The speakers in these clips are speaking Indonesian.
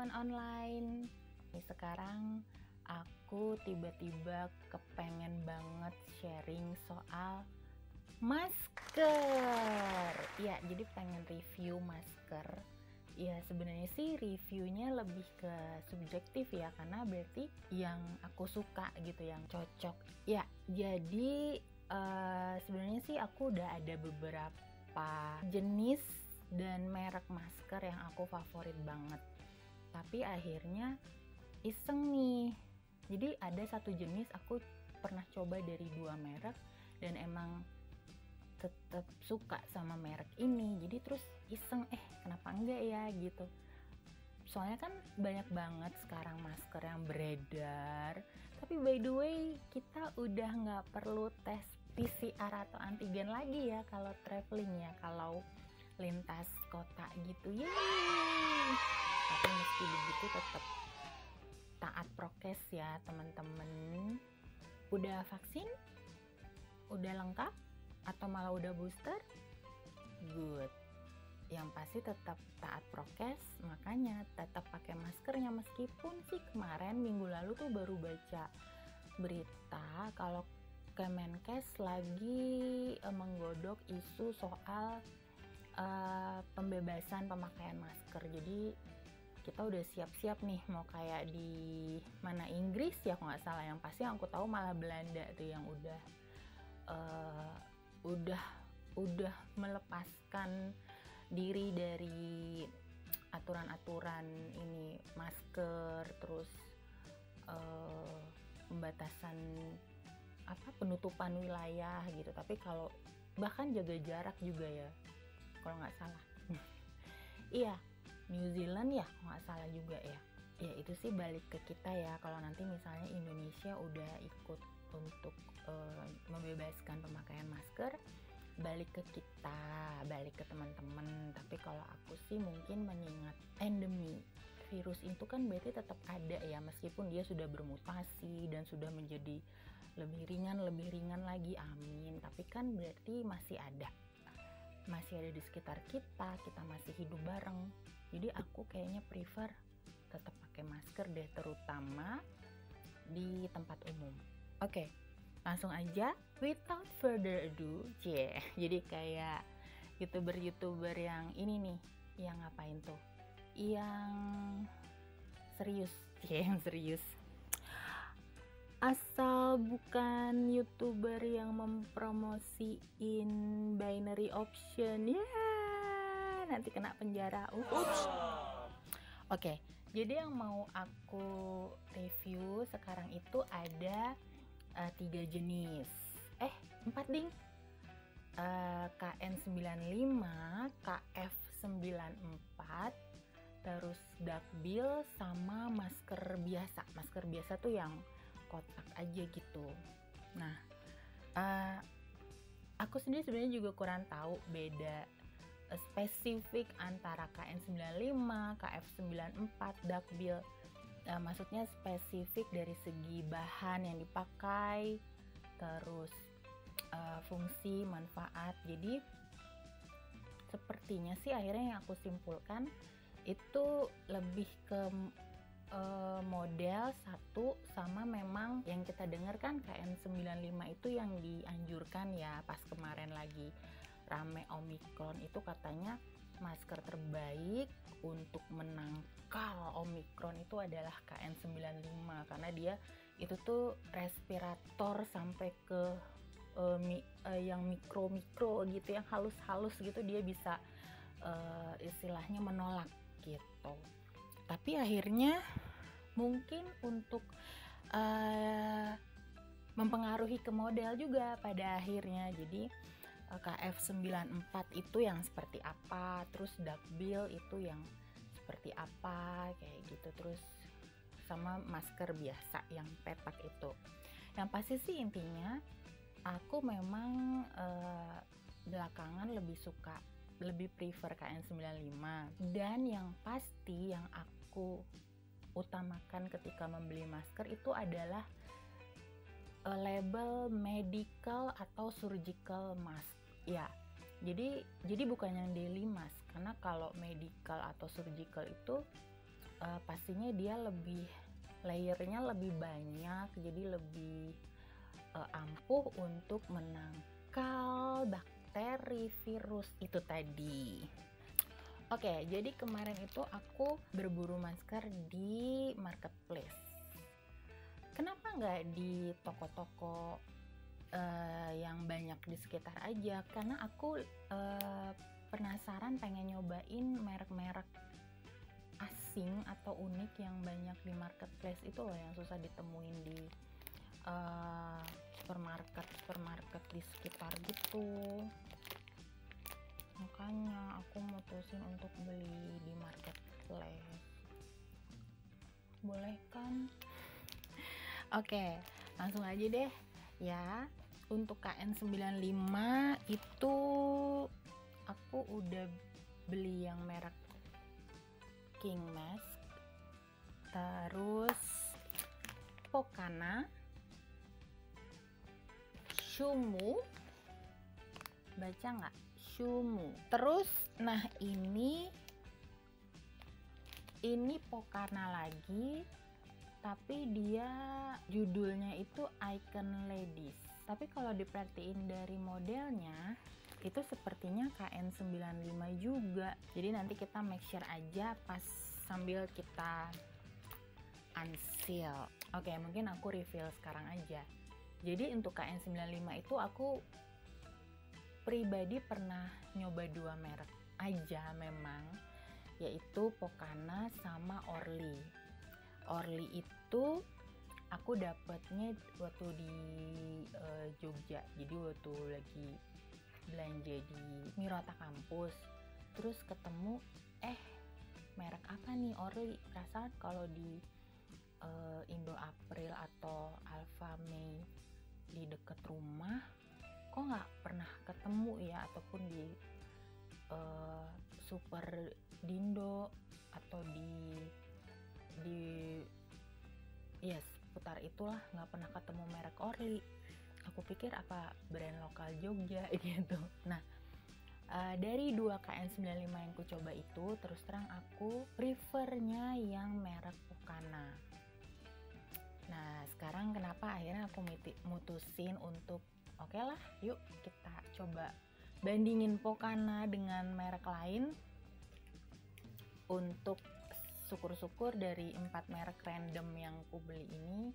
teman-teman online. Nih sekarang aku tiba-tiba kepengen banget sharing soal masker. Ya, jadi pengen review masker. Ya, sebenarnya sih reviewnya lebih ke subjektif ya, karena berarti yang aku suka gitu, yang cocok. Ya, jadi sebenarnya sih aku udah ada beberapa jenis dan merek masker yang aku favorit banget. Tapi akhirnya iseng nih. Jadi ada satu jenis aku pernah coba dari 2 merek dan emang tetap suka sama merek ini. Jadi terus iseng, kenapa enggak ya gitu. Soalnya kan banyak banget sekarang masker yang beredar. Tapi by the way, kita udah nggak perlu tes PCR atau antigen lagi ya kalau traveling ya, kalau lintas kota gitu. Yeay! Tapi meski begitu tetap taat prokes ya teman-teman. Udah vaksin? Udah lengkap? Atau malah udah booster? Good. Yang pasti tetap taat prokes, makanya tetap pakai maskernya. Meskipun sih kemarin minggu lalu tuh baru baca berita kalau Kemenkes lagi menggodok isu soal pembebasan pemakaian masker. Jadi kita udah siap-siap nih mau kayak di mana, Inggris ya kalau nggak salah. Yang pasti yang aku tahu malah Belanda tuh yang udah melepaskan diri dari aturan-aturan ini masker, terus pembatasan penutupan wilayah gitu. Tapi kalau bahkan jaga jarak juga ya kalau nggak salah. Iya, New Zealand ya kalau nggak salah juga ya. Ya itu sih balik ke kita ya, kalau nanti misalnya Indonesia udah ikut untuk membebaskan pemakaian masker, balik ke kita, balik ke teman-teman. Tapi kalau aku sih mungkin mengingat endemi virus itu kan berarti tetap ada ya, meskipun dia sudah bermutasi dan sudah menjadi lebih ringan lagi, amin. Tapi kan berarti masih ada di sekitar kita masih hidup bareng. Jadi aku kayaknya prefer tetap pakai masker deh, terutama di tempat umum. Oke, langsung aja without further ado. Jadi kayak youtuber yang ini nih, yang ngapain tuh, yang serius, yang serius. Asal bukan youtuber yang mempromosiin binary option ya, nanti kena penjara. Oke, jadi yang mau aku review sekarang itu ada 3 jenis, 4 ding. KN95, KF94, terus duckbill, sama masker biasa. Masker biasa tuh yang kotak aja gitu. Nah, aku sendiri sebenarnya juga kurang tahu beda spesifik antara KN95, KF94, duckbill. Maksudnya spesifik dari segi bahan yang dipakai, terus fungsi, manfaat. Jadi sepertinya sih akhirnya yang aku simpulkan itu lebih ke model satu, sama memang yang kita dengar kan KN95 itu yang dianjurkan ya pas kemarin lagi rame Omikron, itu katanya masker terbaik untuk menangkal Omikron itu adalah KN95 karena dia itu tuh respirator sampai ke yang mikro gitu, yang halus gitu, dia bisa istilahnya menolak gitu. Tapi akhirnya mungkin untuk mempengaruhi ke model juga pada akhirnya. Jadi KF94 itu yang seperti apa, terus duckbill itu yang seperti apa, kayak gitu. Terus sama masker biasa yang petak itu. Yang pasti sih intinya aku memang belakangan lebih prefer KN95. Dan yang pasti yang aku utamakan ketika membeli masker itu adalah label medical atau surgical mask. Ya, jadi bukan yang daily mask, karena kalau medical atau surgical itu pastinya dia lebih layernya lebih banyak, jadi lebih ampuh untuk menangkal bakteri virus itu tadi. Oke, jadi kemarin itu aku berburu masker di marketplace. Kenapa nggak di toko-toko yang banyak di sekitar aja? Karena aku penasaran pengen nyobain merek-merek asing atau unik yang banyak di marketplace itu loh, yang susah ditemuin di supermarket di sekitar gitu. Makanya aku mutusin untuk beli di marketplace. Boleh kan? Oke, langsung aja deh ya. Untuk KN95 itu aku udah beli yang merek King Mask, terus Pokana, Shumu, baca nggak? Shumu. Terus, nah ini Pokana lagi, tapi dia judulnya itu Icon Ladies. Tapi kalau diperhatiin dari modelnya, itu sepertinya KN95 juga. Jadi nanti kita make sure aja pas sambil kita unseal. Oke, mungkin aku reveal sekarang aja. Jadi untuk KN95 itu aku pribadi pernah nyoba 2 merek aja memang, yaitu Pokana sama Orly. Orly itu aku dapatnya waktu di Jogja. Jadi waktu lagi belanja di Mirota kampus, terus ketemu merek apa nih Orly. Perasaan kalau di Indo April atau Alfa Mei di deket rumah kok nggak pernah ketemu ya, ataupun di Super Dindo atau di yes putar itulah, nggak pernah ketemu merek Orly. Aku pikir apa brand lokal Jogja gitu. Nah, dari 2 KN95 yang ku coba itu, terus terang aku prefernya yang merek Pokana. Nah, sekarang kenapa akhirnya aku mutusin untuk oke lah, yuk kita coba bandingin Pokana dengan merek lain. Untuk syukur-syukur dari 4 merek random yang aku beli ini,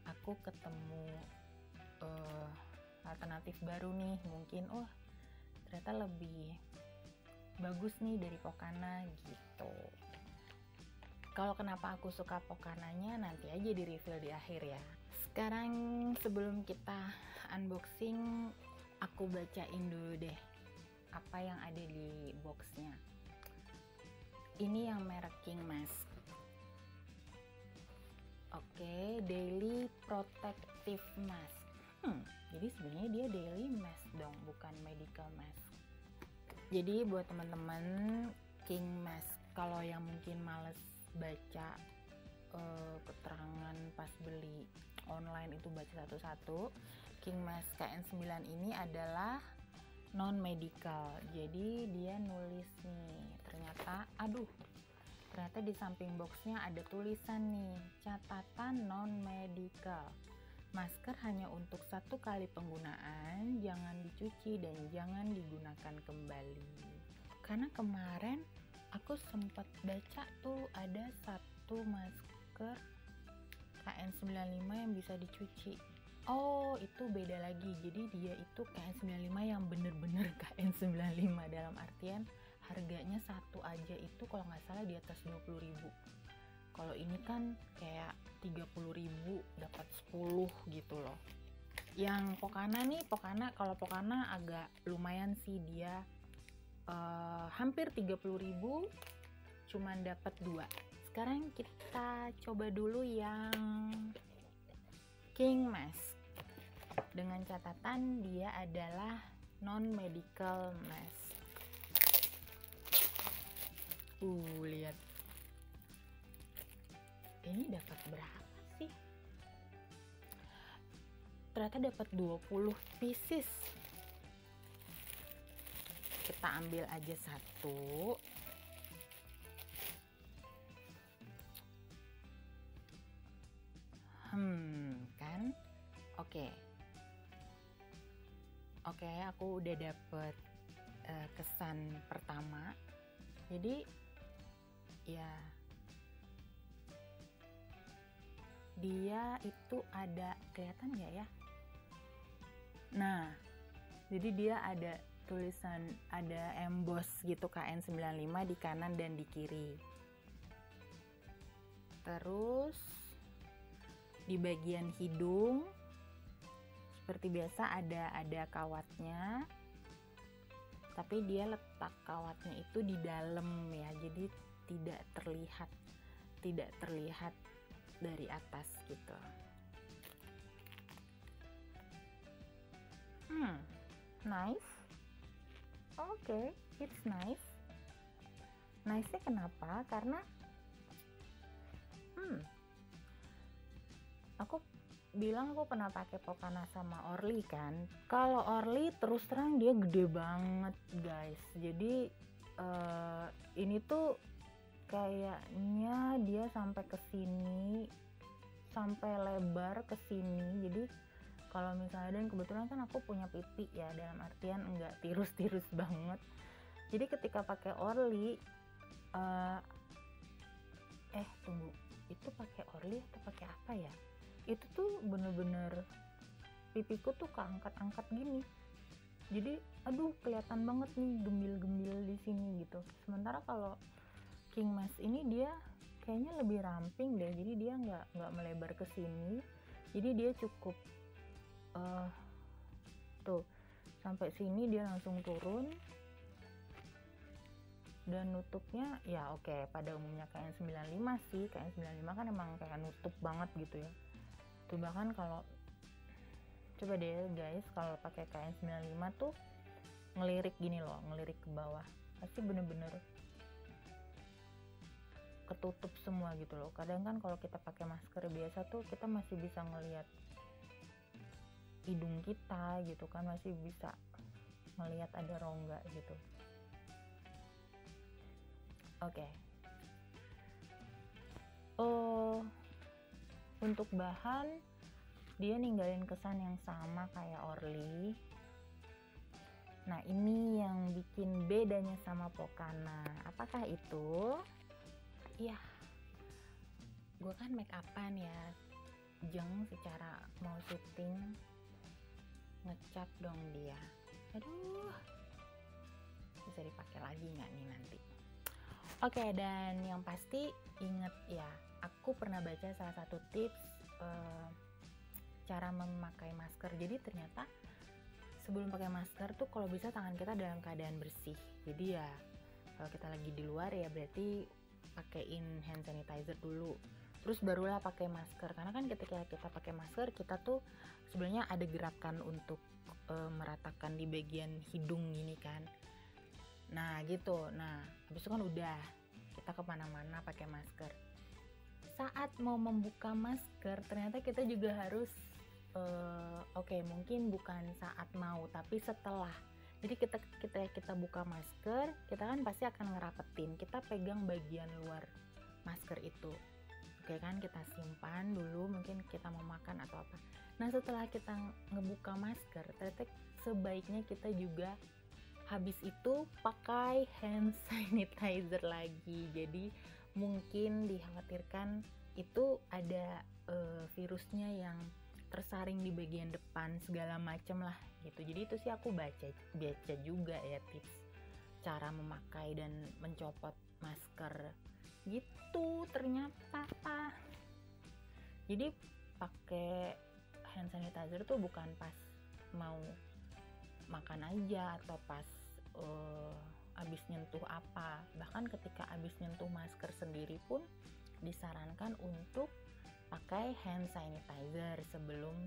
aku ketemu alternatif baru nih. Mungkin ternyata lebih bagus nih dari Pokana gitu. Kalau kenapa aku suka Pokananya nanti aja di review di akhir ya. Sekarang sebelum kita unboxing, aku bacain dulu deh apa yang ada di boxnya. Ini yang merek King Mask. Oke, Daily Protective Mask. Jadi sebenarnya dia daily mask dong, bukan medical mask. Jadi buat teman-teman, King Mask, kalau yang mungkin males baca keterangan pas beli online itu baca satu-satu, King Mask KN9 ini adalah non medical. Jadi dia nulis nih, ternyata di samping boxnya ada tulisan nih, catatan non medical. Masker hanya untuk 1 kali penggunaan, jangan dicuci dan jangan digunakan kembali. Karena kemarin aku sempat baca tuh ada 1 masker KN95 yang bisa dicuci. Oh, itu beda lagi. Jadi dia itu KN95 yang bener-bener KN95, dalam artian harganya 1 aja itu kalau nggak salah di atas 20.000. Kalau ini kan kayak 30.000 dapat 10 gitu loh. Yang Pokana nih, kalau Pokana agak lumayan sih, dia hampir 30.000 cuman dapat 2. Sekarang kita coba dulu yang King Mask. Dengan catatan dia adalah non medical mask. Lihat. Ini dapat berapa sih? Ternyata dapat 20 pieces. Kita ambil aja 1. Kan? Oke. Oke, aku udah dapet kesan pertama. Jadi ya dia itu ada, kelihatan nggak ya? Nah, jadi dia ada tulisan, ada emboss gitu KN95 di kanan dan di kiri. Terus di bagian hidung seperti biasa ada kawatnya, tapi dia letak kawatnya itu di dalam ya, jadi tidak terlihat dari atas gitu. Nice. Oke, it's nice. Nice-nya kenapa? Karena aku bilang aku pernah pakai Pokana sama Orly kan. Kalau Orly terus terang dia gede banget guys. Jadi ini tuh kayaknya dia sampai ke sini, sampai lebar ke sini. Jadi kalau misalnya, dan kebetulan kan aku punya pipi ya, dalam artian enggak tirus-tirus banget. Jadi ketika pakai Orly tunggu, itu pakai Orly atau pakai apa ya? Itu tuh bener-bener pipiku tuh keangkat-angkat gini. Jadi aduh kelihatan banget nih gembil-gembil di sini gitu. Sementara kalau King Mask ini dia kayaknya lebih ramping deh. Jadi dia nggak melebar ke sini. Jadi dia cukup tuh sampai sini dia langsung turun. Dan nutupnya ya oke, pada umumnya KN95 sih. KN95 kan emang kayak nutup banget gitu ya. Tuh bahkan kalau coba deh guys, kalau pakai KN95 tuh ngelirik gini loh, ngelirik ke bawah, pasti bener-bener ketutup semua gitu loh. Kadang kan kalau kita pakai masker biasa tuh kita masih bisa ngelihat hidung kita gitu kan, masih bisa ngelihat ada rongga gitu. Oke. Untuk bahan dia ninggalin kesan yang sama kayak Orly. Nah ini yang bikin bedanya sama Pokana. Apakah itu? Iya, gue kan make upan ya, jeng secara mau syuting ngecat dong dia. Aduh, bisa dipakai lagi nggak nih nanti? Oke, dan yang pasti inget ya, aku pernah baca salah satu tips cara memakai masker. Jadi ternyata sebelum pakai masker tuh kalau bisa tangan kita dalam keadaan bersih. Jadi ya kalau kita lagi di luar ya berarti pakein hand sanitizer dulu. Terus barulah pakai masker. Karena kan ketika kita pakai masker kita tuh sebenarnya ada gerakan untuk meratakan di bagian hidung gini kan. Nah gitu. Nah habis itu kan udah kita kemana-mana pakai masker. Saat mau membuka masker ternyata kita juga harus mungkin bukan saat mau tapi setelah. Jadi kita buka masker, kita kan pasti akan ngerapetin. Kita pegang bagian luar masker itu. Oke kan, kita simpan dulu, mungkin kita mau makan atau apa. Nah setelah kita ngebuka masker, ternyata sebaiknya kita juga habis itu pakai hand sanitizer lagi. Jadi mungkin dikhawatirkan itu ada virusnya yang tersaring di bagian depan segala macam lah gitu. Jadi itu sih aku baca juga ya tips cara memakai dan mencopot masker gitu ternyata. Jadi pakai hand sanitizer tuh bukan pas mau makan aja atau pas abis nyentuh apa, bahkan ketika abis nyentuh masker sendiri pun disarankan untuk pakai hand sanitizer sebelum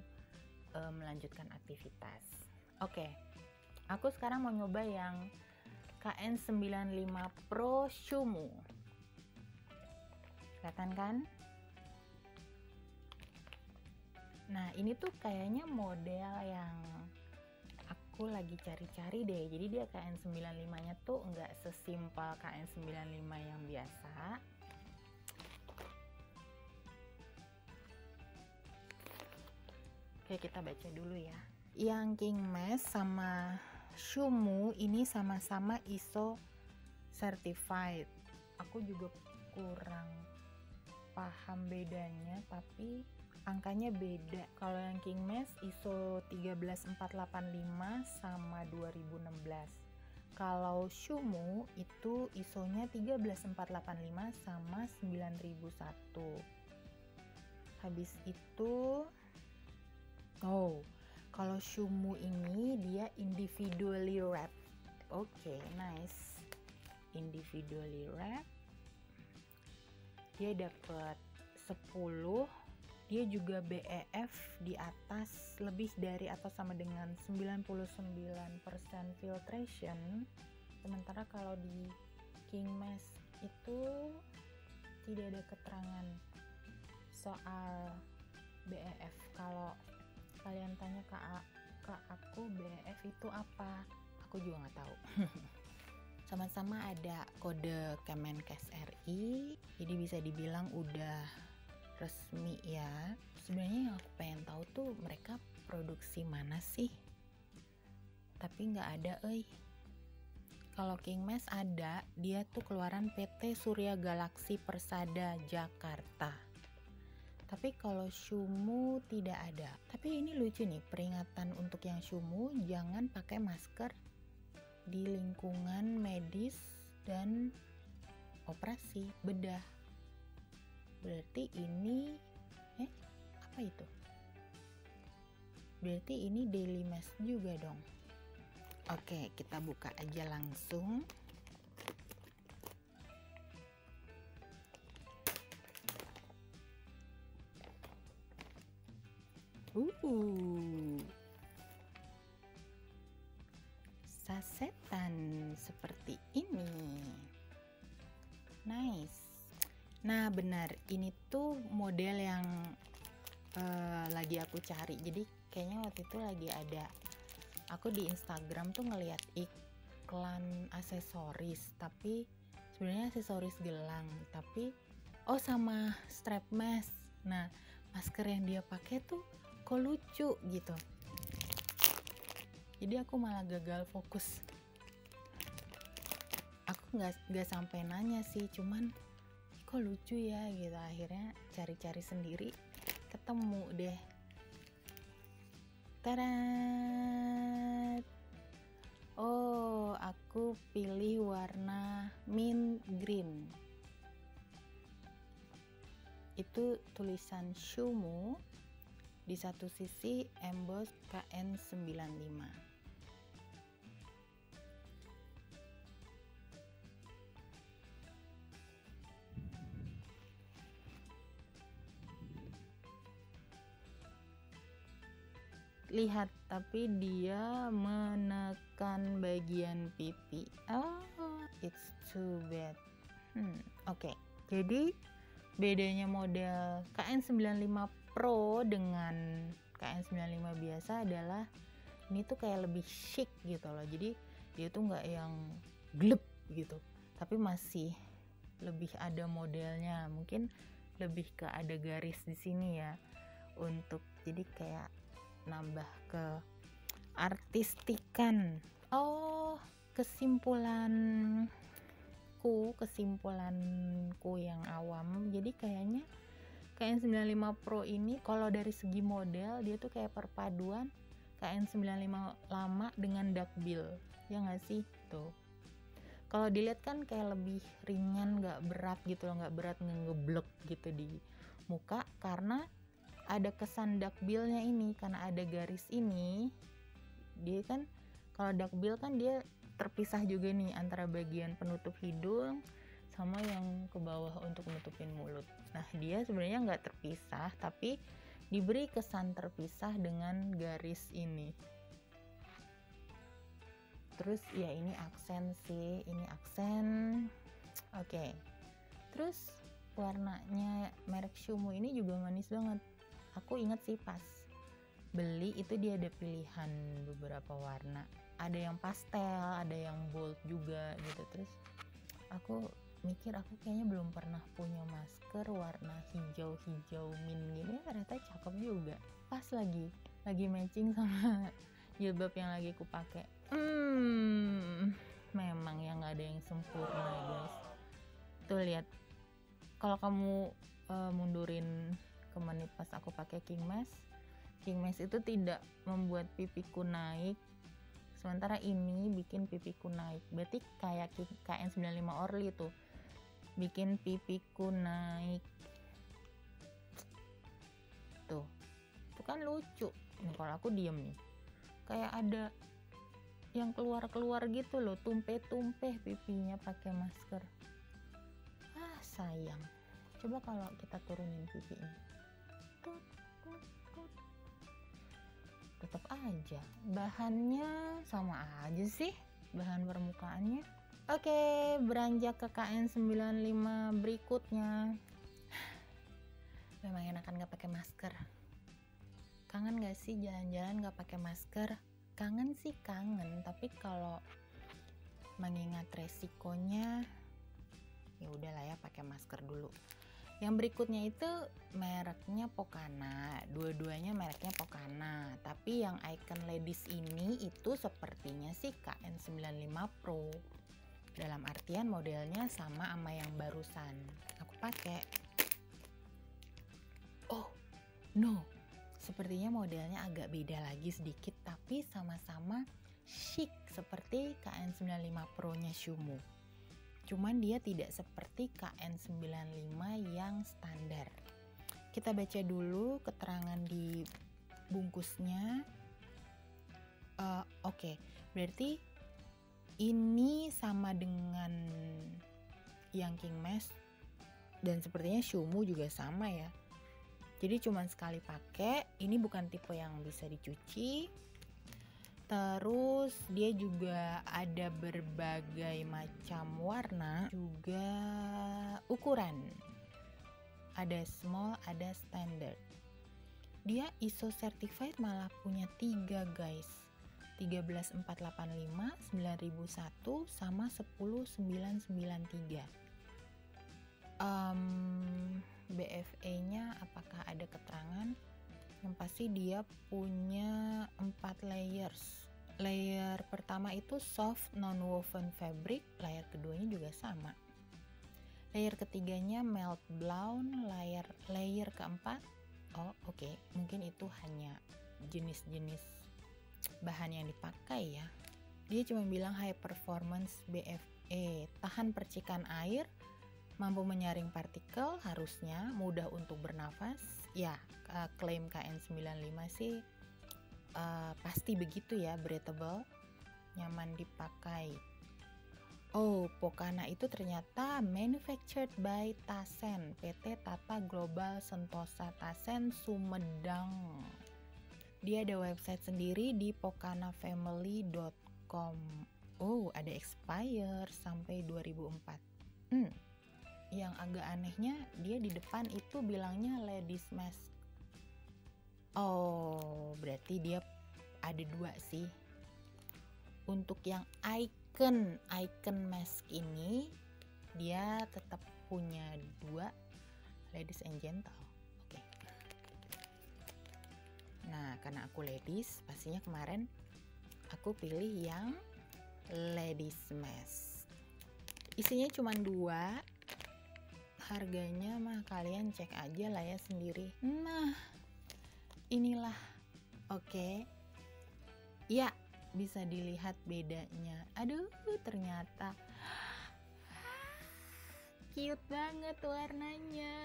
melanjutkan aktivitas. Oke, aku sekarang mau nyoba yang KN95 Pro Shumu. Kelihatan kan? Nah ini tuh kayaknya model yang aku lagi cari-cari deh. Jadi dia KN95 nya tuh nggak sesimpel KN95 yang biasa. Oke, kita baca dulu ya. Yang King Mask sama Shumu ini sama-sama ISO certified. Aku juga kurang paham bedanya, tapi angkanya beda. Kalau yang King Mask ISO 13485 sama 2016. Kalau Shumu itu ISO-nya 13485 sama 9001. Habis itu kalau Shumu ini dia individually wrapped. Oke, nice. Individually wrapped. Dia dapat 10. Dia juga BEF di atas lebih dari atau sama dengan 99% filtration. Sementara kalau di King Mask itu tidak ada keterangan soal BEF. Kalau kalian tanya ke aku BEF itu apa, aku juga nggak tahu. Sama-sama ada kode Kemenkes RI, jadi bisa dibilang udah resmi ya. Sebenarnya yang aku pengen tahu tuh mereka produksi mana sih, tapi nggak ada. Kalau King Mask ada, dia tuh keluaran PT Surya Galaksi Persada Jakarta. Tapi kalau Shumu tidak ada. Tapi ini lucu nih, peringatan untuk yang Shumu, jangan pakai masker di lingkungan medis dan operasi bedah. Berarti ini apa itu? Berarti ini daily mask juga dong. Oke, kita buka aja langsung. Sasetan seperti ini. Nice. Nah, benar, ini tuh model yang lagi aku cari. Jadi kayaknya waktu itu lagi ada, aku di Instagram tuh ngeliat iklan aksesoris, tapi sebenarnya aksesoris gelang, tapi sama strap mask. Nah, masker yang dia pakai tuh kok lucu gitu. Jadi aku malah gagal fokus. Aku nggak sampai nanya sih, cuman kok lucu ya gitu. Akhirnya cari-cari sendiri, ketemu deh. Tadat! Aku pilih warna mint green. Itu tulisan Shumu, di satu sisi emboss KN95. Lihat, tapi dia menekan bagian pipi. It's too bad. Oke. Jadi bedanya model KN95 Pro dengan KN95 biasa adalah ini tuh kayak lebih chic gitu loh. Jadi dia tuh nggak yang glep gitu, tapi masih lebih ada modelnya. Mungkin lebih ke ada garis di sini ya, untuk jadi kayak nambah ke artistikan. Kesimpulanku yang awam, jadi kayaknya KN95 Pro ini kalau dari segi model dia tuh kayak perpaduan KN95 lama dengan duckbill, ya nggak sih? Tuh, kalau dilihat kan kayak lebih ringan, nggak berat gitu loh, nggak berat ngeblek gitu di muka, karena ada kesan duckbill-nya ini, karena ada garis ini. Dia kan kalau duckbill kan dia terpisah juga nih antara bagian penutup hidung sama yang ke bawah untuk nutupin mulut. Nah, dia sebenarnya nggak terpisah, tapi diberi kesan terpisah dengan garis ini. Terus ya ini aksen sih, ini aksen. Oke. Terus warnanya merek Shumu ini juga manis banget. Aku inget sih pas beli itu dia ada pilihan beberapa warna, ada yang pastel, ada yang bold juga gitu. Terus aku mikir, aku kayaknya belum pernah punya masker warna hijau mint gini, ternyata cakep juga, pas lagi. lagi matching sama jilbab yang lagi aku pakai. Memang yang nggak ada yang sempurna guys. Tuh lihat, kalau kamu mundurin ke menit pas aku pakai King Mask itu tidak membuat pipiku naik, sementara ini bikin pipiku naik. Berarti kayak KN95 Orly tuh bikin pipiku naik tuh. Itu kan lucu. Ini kalau aku diem nih, kayak ada yang keluar gitu loh, tumpeh pipinya pakai masker. Sayang. Coba kalau kita turunin pipinya, tetap aja bahannya sama aja sih, bahan permukaannya. Oke, beranjak ke KN95 berikutnya. Memang enakan gak pakai masker. Kangen gak sih jalan-jalan gak pakai masker? Kangen sih kangen, tapi kalau mengingat resikonya, ya udahlah ya, pakai masker dulu. Yang berikutnya itu mereknya Pocana, dua-duanya mereknya Pocana, tapi yang icon ladies ini itu sepertinya sih KN95 Pro, dalam artian modelnya sama yang barusan aku pakai. Oh no, sepertinya modelnya agak beda lagi sedikit, tapi sama-sama chic seperti KN95 Pro nya Shumu. Cuman dia tidak seperti KN95 yang standar. Kita baca dulu keterangan di bungkusnya. Oke, berarti ini sama dengan yang King Mask, dan sepertinya Shumu juga sama ya. Jadi cuman sekali pakai, ini bukan tipe yang bisa dicuci. Terus dia juga ada berbagai macam warna, juga ukuran. Ada small, ada standard. Dia ISO certified malah punya 3 guys. 13485, 9001 sama 10993. BFE-nya apakah ada keterangan? Yang pasti dia punya 4 layers. Layer pertama itu soft non-woven fabric, layer keduanya juga sama. Layer ketiganya melt blown, layer keempat, mungkin itu hanya jenis-jenis bahan yang dipakai ya. Dia cuma bilang high performance BFE, tahan percikan air, mampu menyaring partikel, harusnya mudah untuk bernafas. Ya, klaim KN95 sih pasti begitu ya, breathable, nyaman dipakai. Oh, Pocana itu ternyata manufactured by Tasen, PT Tata Global Sentosa Tasen Sumedang. Dia ada website sendiri di pocanafamily.com. Oh, ada expire sampai 2004. Yang agak anehnya, dia di depan itu bilangnya ladies mask. Oh, berarti dia ada 2 sih. Untuk yang icon mask ini, dia tetap punya 2, ladies and gentle. Oke. Nah, karena aku ladies, pastinya kemarin aku pilih yang ladies mask. Isinya cuma 2. Harganya mah kalian cek aja lah ya sendiri. Nah, inilah. Oke. Ya, bisa dilihat bedanya. Aduh, ternyata cute banget warnanya.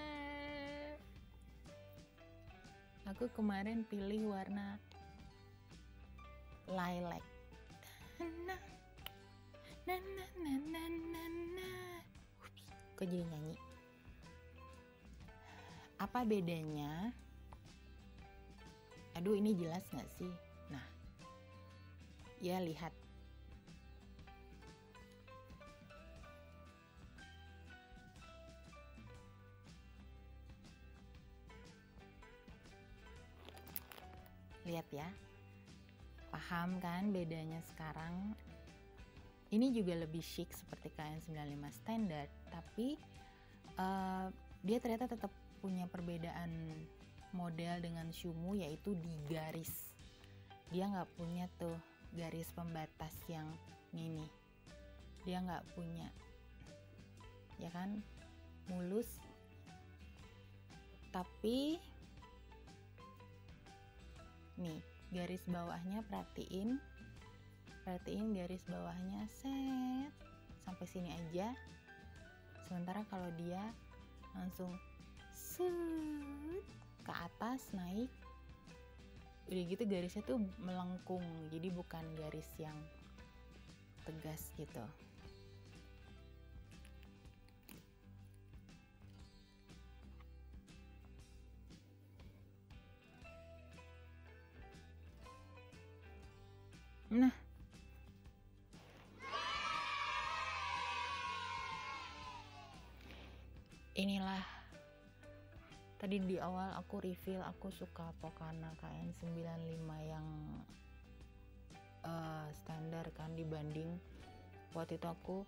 Aku kemarin pilih warna lilac. Kok jadi nyanyi? Apa bedanya? Aduh, ini jelas gak sih? Nah, ya lihat. Lihat ya. Paham kan bedanya sekarang? Ini juga lebih chic seperti KN95 standar, tapi dia ternyata tetap punya perbedaan model dengan Shumu, yaitu di garis. dia nggak punya tuh garis pembatas yang ini, dia nggak punya, ya kan, mulus. Tapi nih garis bawahnya, perhatiin garis bawahnya, set sampai sini aja. Sementara kalau dia langsung set ke atas naik, udah gitu garisnya tuh melengkung, jadi bukan garis yang tegas gitu. Nah, inilah tadi di awal aku reveal aku suka Pokana KN95 yang standar kan, dibanding waktu itu aku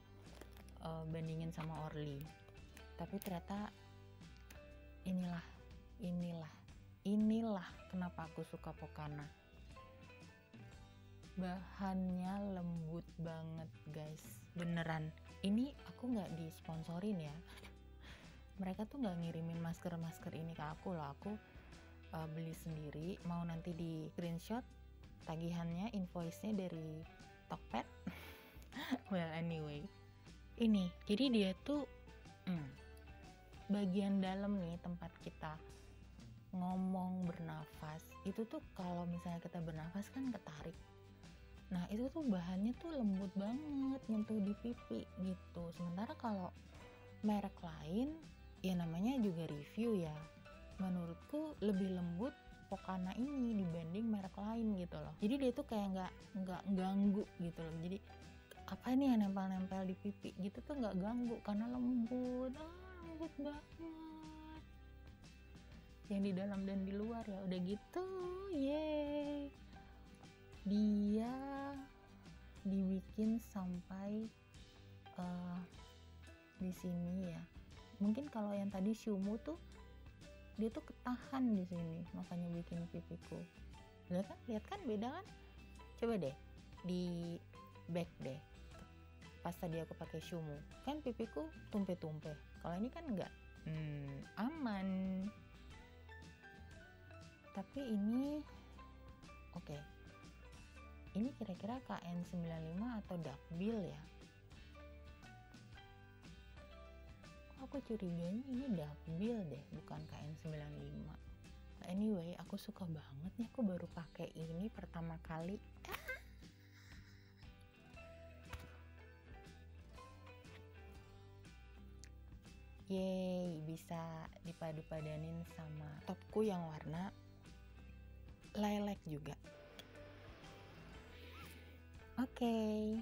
bandingin sama Orly. Tapi ternyata inilah kenapa aku suka Pokana. Bahannya lembut banget guys, beneran. Ini aku nggak disponsorin ya, mereka tuh nggak ngirimin masker ini ke aku loh. Aku beli sendiri, mau nanti di screenshot tagihannya, invoice-nya dari Tokped. Well anyway, ini jadi dia tuh bagian dalam nih, tempat kita ngomong, bernafas, itu tuh kalau misalnya kita bernafas kan ketarik. Nah itu tuh bahannya tuh lembut banget, nyentuh di pipi gitu. Sementara kalau merek lain, ya namanya juga review ya, menurutku lebih lembut Pokana ini dibanding merek lain gitu loh. Jadi dia tuh kayak nggak ganggu gitu loh. Jadi apa nih yang nempel-nempel di pipi gitu tuh nggak ganggu karena lembut, lembut banget. Yang di dalam dan di luar ya udah gitu, yeay. Dia dibikin sampai di sini ya. Mungkin kalau yang tadi Shumu tuh dia tuh ketahan di sini, makanya bikin pipiku. Lihat kan beda kan? Coba deh di back deh. Pas tadi aku pakai Shumu, kan pipiku tumpe-tumpe. Kalau ini kan enggak. Aman. Tapi ini oke. Ini kira-kira KN95 atau Duckbill ya? Aku curiganya ini Duckbill deh, bukan KN95. Anyway, aku suka banget nih, aku baru pakai ini pertama kali. Yeay, bisa dipadu-padanin sama topku yang warna lilac juga. Oke.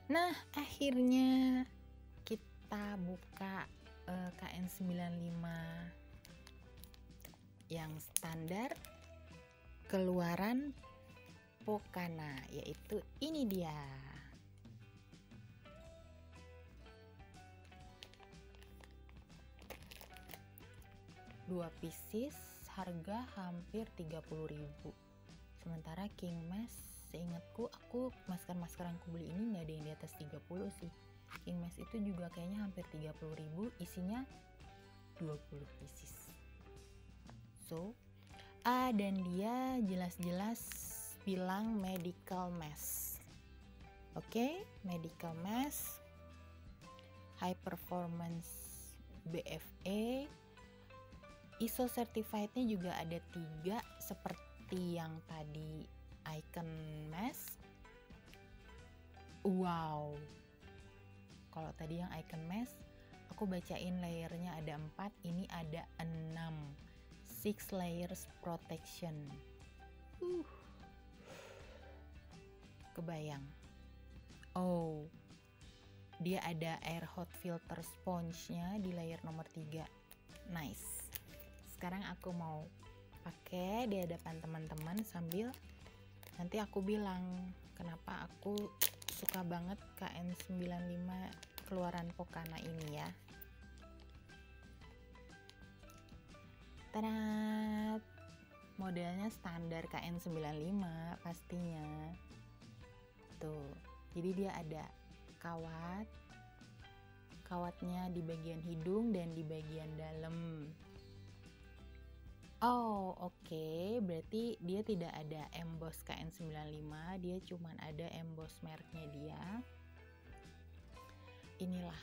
Nah, akhirnya kita buka KN95 yang standar keluaran Pokana, yaitu ini dia. Dua pieces, harga hampir 30.000. Sementara King Mask, seingatku aku masker yang aku beli ini nggak ada yang di atas 30 sih. King Mask itu juga kayaknya hampir 30.000, isinya 20 pieces. So, dan dia jelas-jelas bilang medical mask. Oke, medical mask, high performance BFA, ISO certified-nya juga ada 3 seperti yang tadi Icon Mask. Wow, kalau tadi yang Icon Mask aku bacain layernya ada 4, ini ada 6, 6 layers protection. Kebayang. Oh, dia ada air hot filter sponge-nya di layer nomor 3. Nice. Sekarang aku mau pakai di hadapan teman-teman sambil nanti aku bilang kenapa aku suka banget KN95 keluaran Pokana ini ya. Tadat! Modelnya standar KN95 pastinya. Tuh, jadi dia ada kawatnya di bagian hidung dan di bagian dalam. Oh, oke. Berarti dia tidak ada emboss KN95, dia cuman ada emboss mereknya dia. Inilah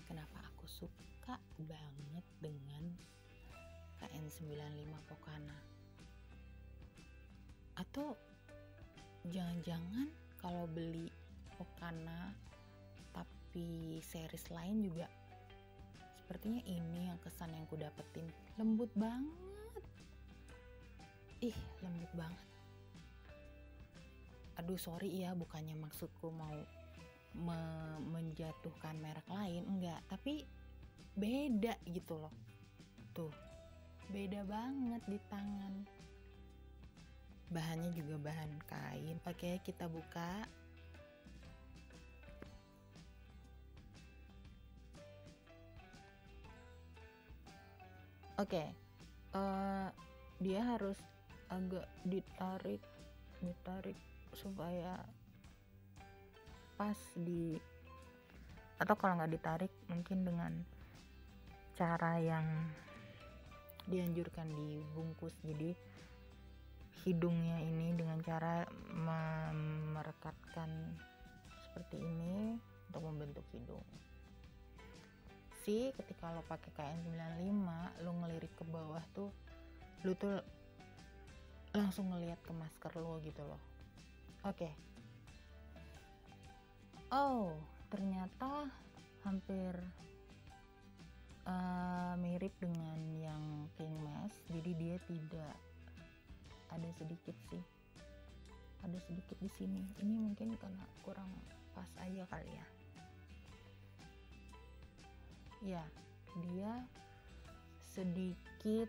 kenapa aku suka banget dengan KN95 Pokana. Atau jangan-jangan kalau beli Pokana tapi series lain juga sepertinya ini yang kesan yang ku dapetin. Lembut banget. Lembut banget. Aduh, sorry ya, bukannya maksudku mau menjatuhkan merek lain, enggak, tapi beda gitu loh. Tuh, beda banget di tangan. Bahannya juga bahan kain. Oke, kita buka. Oke, dia harus agak ditarik supaya pas atau kalau nggak ditarik mungkin dengan cara yang dianjurkan dibungkus. Jadi hidungnya ini dengan cara merekatkan seperti ini untuk membentuk hidung. Ketika lo pakai KN95, lo ngelirik ke bawah tuh, lo tuh langsung ngelihat ke masker lo gitu loh. Oke. Oh, ternyata hampir mirip dengan yang King Mask. Jadi dia tidak ada sedikit di sini. Ini mungkin karena kurang pas aja kali ya. Ya, dia sedikit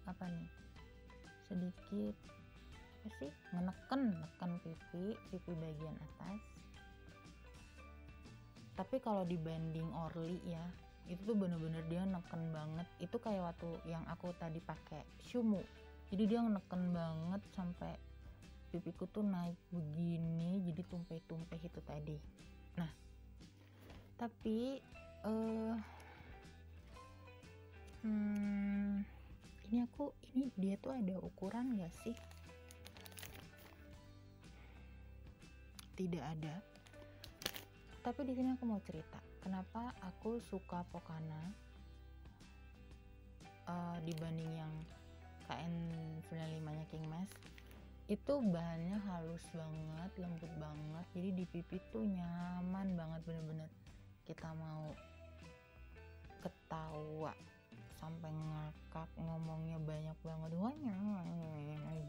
neken pipi bagian atas. Tapi kalau dibanding Orly ya, itu tuh bener-bener dia neken banget. Itu kayak waktu yang aku tadi pakai Shumu. Jadi dia neken banget sampai pipiku tuh naik begini, jadi tumpeh-tumpeh itu tadi. Nah, tapi ini dia tuh ada ukuran gak sih? Tidak ada. Tapi di sini aku mau cerita kenapa aku suka Pokana dibanding yang KN95-nya King Mask. Itu bahannya halus banget, lembut banget. Jadi di pipi tuh nyaman banget, bener-bener kita mau ketawa sampai ngakak, ngomongnya banyak banget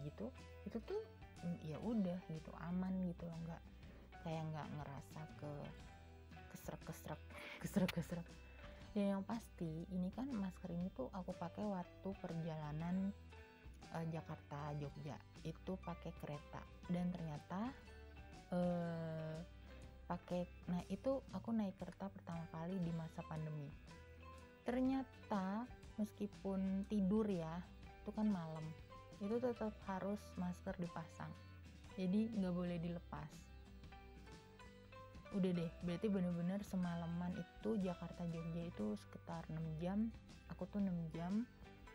gitu, itu tuh ya udah gitu, aman gitu loh, nggak ngerasa kesrek. Dan yang pasti ini kan masker ini tuh aku pakai waktu perjalanan Jakarta Jogja, itu pakai kereta. Dan ternyata itu aku naik kereta pertama kali di masa pandemi. Ternyata meskipun tidur ya, itu kan malam, itu tetap harus masker dipasang, jadi nggak boleh dilepas. Udah deh, berarti bener-bener semalaman itu Jakarta Jogja itu sekitar 6 jam. Aku tuh 6 jam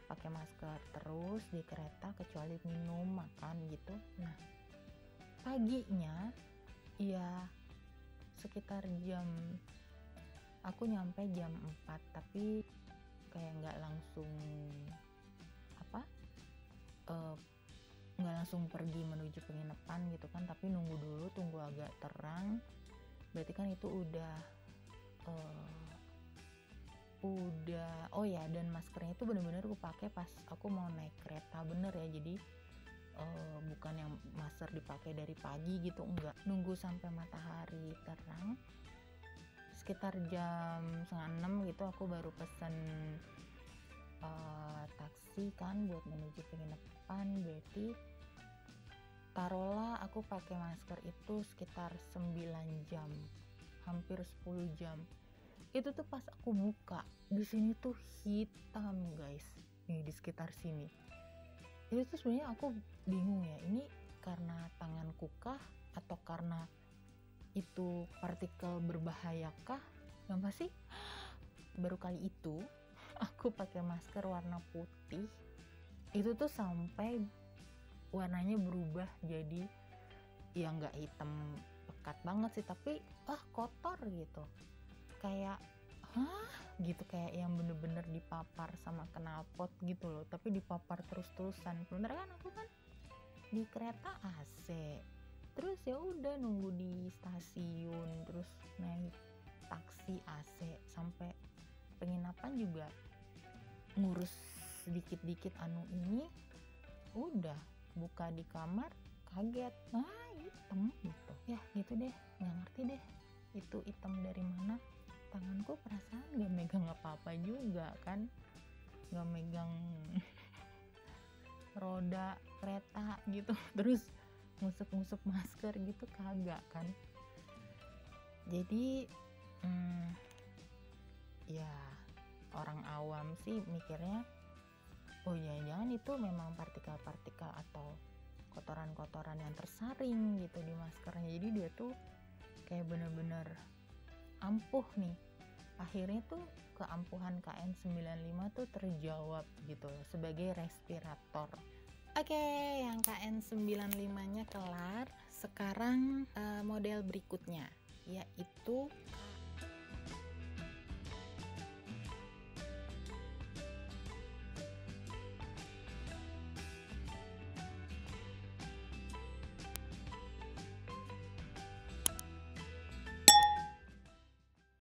pakai masker terus di kereta, kecuali minum, makan gitu. Nah, paginya ya sekitar aku nyampe jam 4, tapi kayak nggak langsung pergi menuju penginapan gitu kan, tapi nunggu dulu, tunggu agak terang. Berarti kan itu udah oh ya, dan maskernya itu bener-bener aku pakai pas aku mau naik kereta, bener ya. Jadi bukan yang masker dipakai dari pagi gitu, enggak, nunggu sampai matahari terang. Sekitar jam 5:30 gitu aku baru pesen taksi kan buat menuju penginapan. Berarti taruhlah aku pakai masker itu sekitar 9 jam, hampir 10 jam. Itu tuh pas aku buka, di sini tuh hitam guys, nih di sekitar sini. Itu tuh sebenarnya aku bingung ya, ini karena tanganku kah atau karena itu partikel berbahayakah? Yang pasti baru kali itu aku pakai masker warna putih, itu tuh sampai warnanya berubah jadi ya nggak hitam pekat banget sih, tapi kotor gitu, kayak gitu, kayak yang bener-bener dipapar sama knalpot gitu loh, tapi dipapar terus-terusan. Sementara kan aku kan di kereta AC, terus ya udah nunggu di stasiun, terus naik taksi AC, sampai penginapan juga ngurus sedikit-dikit ini, udah buka di kamar kaget, hitam gitu ya, gitu deh, nggak ngerti deh itu hitam dari mana. Tanganku perasaan nggak megang apa-apa juga kan, nggak megang roda kereta gitu, terus ngusuk-ngusuk masker gitu kagak kan. Jadi ya orang awam sih mikirnya oh ya jangan itu memang partikel-partikel atau kotoran-kotoran yang tersaring gitu di maskernya, jadi dia tuh kayak bener-bener ampuh nih. Akhirnya tuh keampuhan KN95 tuh terjawab gitu loh sebagai respirator. Oke, yang KN95 nya kelar. Sekarang model berikutnya yaitu